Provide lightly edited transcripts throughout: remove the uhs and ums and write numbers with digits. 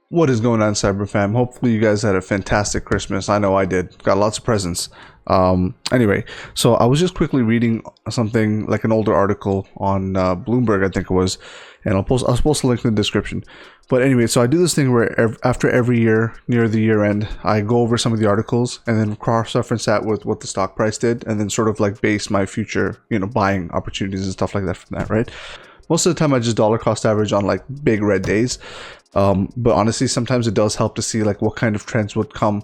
What is going on, Cyber fam? Hopefully you guys had a fantastic Christmas. I know I did. Got lots of presents. Anyway, so I was just quickly reading something like an older article on Bloomberg, I think it was, and I'll post a link in the description. But anyway, so I do this thing where after every year, near the year end, I go over some of the articles and then cross-reference that with what the stock price did, and then sort of like base my future, buying opportunities and stuff like that from that, right? Most of the time I just dollar cost average on like big red days. But honestly, sometimes it does help to see like what kind of trends would come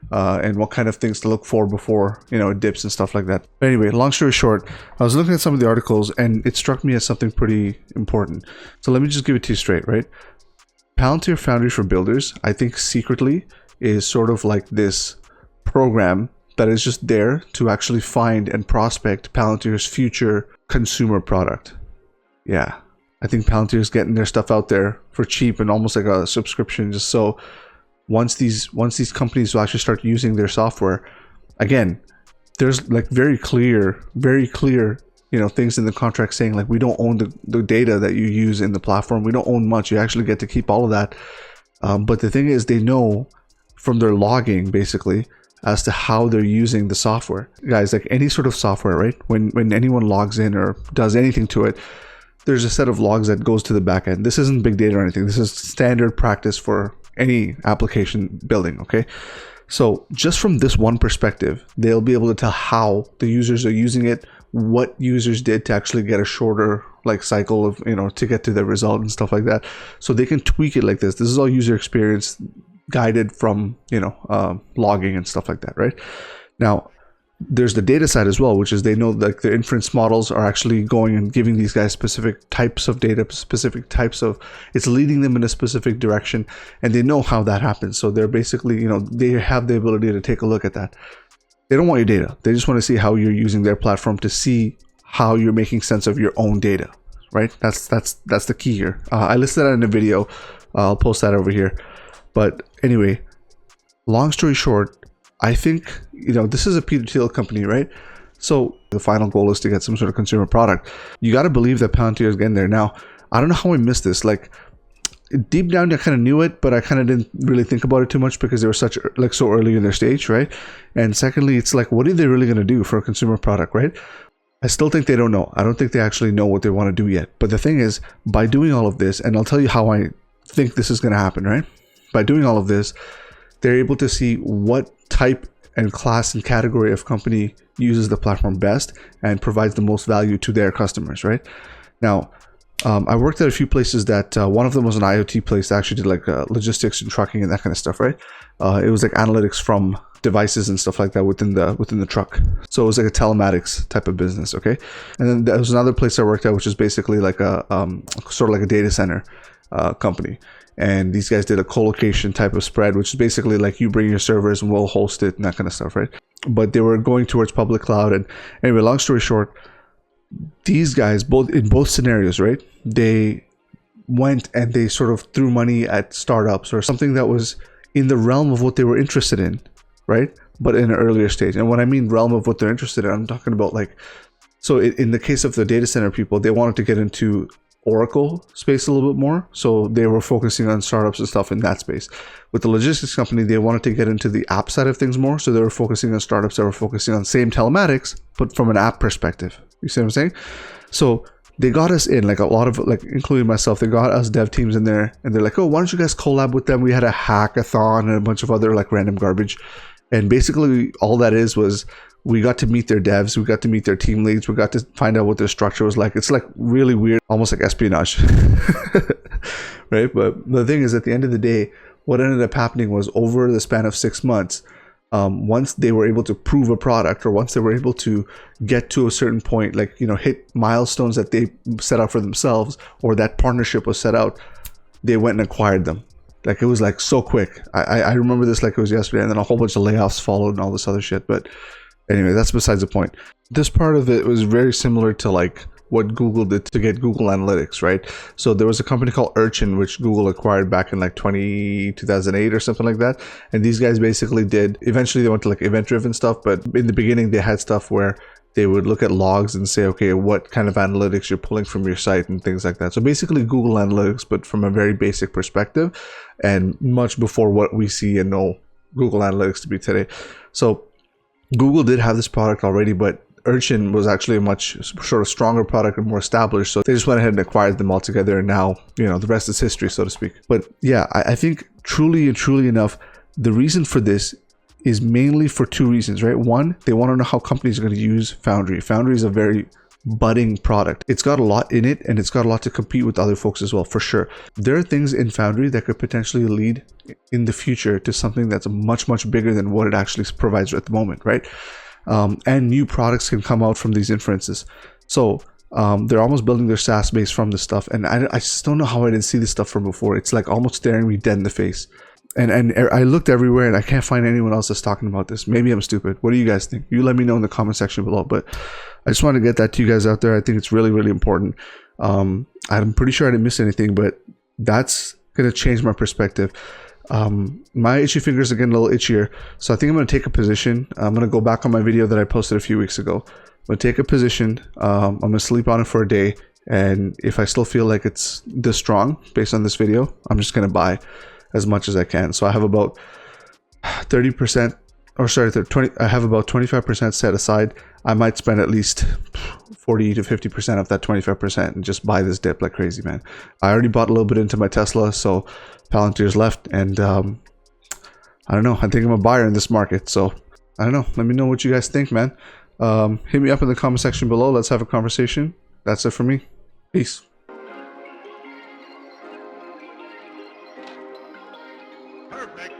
and what kind of things to look for before, it dips and stuff like that. But anyway, long story short, I was looking at some of the articles and it struck me as something pretty important. So let me just give it to you straight, right? Palantir Foundry for Builders, I think secretly is sort of like this program that is just there to actually find and prospect Palantir's future consumer product. Yeah, I think Palantir is getting their stuff out there for cheap and almost like a subscription, just so once these companies will actually start using their software, again, there's like very clear, things in the contract saying like we don't own the data that you use in the platform. We don't own much. You actually get to keep all of that. But the thing is, they know from their logging basically as to how they're using the software. Guys, like any sort of software, right? When anyone logs in or does anything to it, there's a set of logs that goes to the back end. This isn't big data or anything. This is standard practice for any application building, okay? So just from this one perspective, they'll be able to tell how the users are using it, what users did to actually get a shorter like cycle of, to get to the result and stuff like that. So they can tweak it like this. This is all user experience guided from, logging and stuff like that, right? Now, there's the data side as well, which is they know like the inference models are actually going and giving these guys specific types of data, it's leading them in a specific direction, and they know how that happens. So they're basically, they have the ability to take a look at that. They don't want your data. They just want to see how you're using their platform to see how you're making sense of your own data, right? That's the key here. I listed that in a video. I'll post that over here. But anyway, long story short, I think, this is a P2T company, right? So the final goal is to get some sort of consumer product. You got to believe that Palantir is getting there. Now, I don't know how I missed this. Like deep down, I kind of knew it, but I kind of didn't really think about it too much because they were so early in their stage, right? And secondly, it's like, what are they really going to do for a consumer product, right? I still think they don't know. I don't think they actually know what they want to do yet. But the thing is, by doing all of this, and I'll tell you how I think this is going to happen, right? By doing all of this, they're able to see what type and class and category of company uses the platform best and provides the most value to their customers, right? Now, I worked at a few places that one of them was an IoT place that actually did like logistics and trucking and that kind of stuff, right? It was like analytics from devices and stuff like that within the truck. So it was like a telematics type of business, okay? And then there was another place I worked at, which is basically like a sort of like a data center company. And these guys did a co-location type of spread, which is basically like you bring your servers and we'll host it and that kind of stuff, right? But they were going towards public cloud. And anyway, long story short, these guys, in both scenarios, right? They went and they sort of threw money at startups or something that was in the realm of what they were interested in, right? But in an earlier stage. And when I mean realm of what they're interested in, I'm talking about like, so in the case of the data center people, they wanted to get into Oracle space a little bit more, so they were focusing on startups and stuff in that space. With the logistics company, they wanted to get into the app side of things more, so they were focusing on startups that were focusing on same telematics but from an app perspective. You see what I'm saying? So they got us in, like a lot of, like including myself, they got us dev teams in there, and they're like, oh, why don't you guys collab with them? We had a hackathon and a bunch of other like random garbage, and basically all that was we got to meet their devs, we got to meet their team leads, we got to find out what their structure was like. It's like really weird, almost like espionage, right? But the thing is, at the end of the day, what ended up happening was over the span of 6 months, once they were able to prove a product, or once they were able to get to a certain point, like, hit milestones that they set out for themselves, or that partnership was set out, they went and acquired them. Like it was like so quick. I remember this like it was yesterday, and then a whole bunch of layoffs followed and all this other shit. But anyway, that's besides the point. This part of it was very similar to like what Google did to get Google Analytics, right? So there was a company called Urchin, which Google acquired back in like 2008 or something like that. And these guys basically eventually they went to like event-driven stuff, but in the beginning they had stuff where they would look at logs and say, okay, what kind of analytics you're pulling from your site and things like that. So basically Google Analytics, but from a very basic perspective, and much before what we see and know Google Analytics to be today. So Google did have this product already, but Urchin was actually a much sort of stronger product and more established. So they just went ahead and acquired them all together. And now, you know, the rest is history, so to speak. But yeah, I think truly and truly enough, the reason for this is mainly for two reasons, right? One, they want to know how companies are going to use Foundry. Foundry is a very budding product. It's got a lot in it, and it's got a lot to compete with other folks as well, for sure. There are things in Foundry that could potentially lead in the future to something that's much, much bigger than what it actually provides at the moment, right? And new products can come out from these inferences. So they're almost building their SaaS base from this stuff. And I just don't know how I didn't see this stuff from before. It's like almost staring me dead in the face. And I looked everywhere and I can't find anyone else that's talking about this. Maybe I'm stupid. What do you guys think? You let me know in the comment section below. But I just wanted to get that to you guys out there. I think it's really, really important. I'm pretty sure I didn't miss anything, but that's going to change my perspective. My itchy fingers are getting a little itchier. So I think I'm going to take a position. I'm going to go back on my video that I posted a few weeks ago. I'm going to take a position. I'm going to sleep on it for a day. And if I still feel like it's this strong based on this video, I'm just going to buy as much as I can. So I have about 30%, or sorry, 20. I have about 25% set aside. I might spend at least 40 to 50% of that 25% and just buy this dip like crazy, man. I already bought a little bit into my Tesla, so Palantir's left, and I don't know. I think I'm a buyer in this market, so I don't know. Let me know what you guys think, man. Hit me up in the comment section below. Let's have a conversation. That's it for me. Peace. Perfect.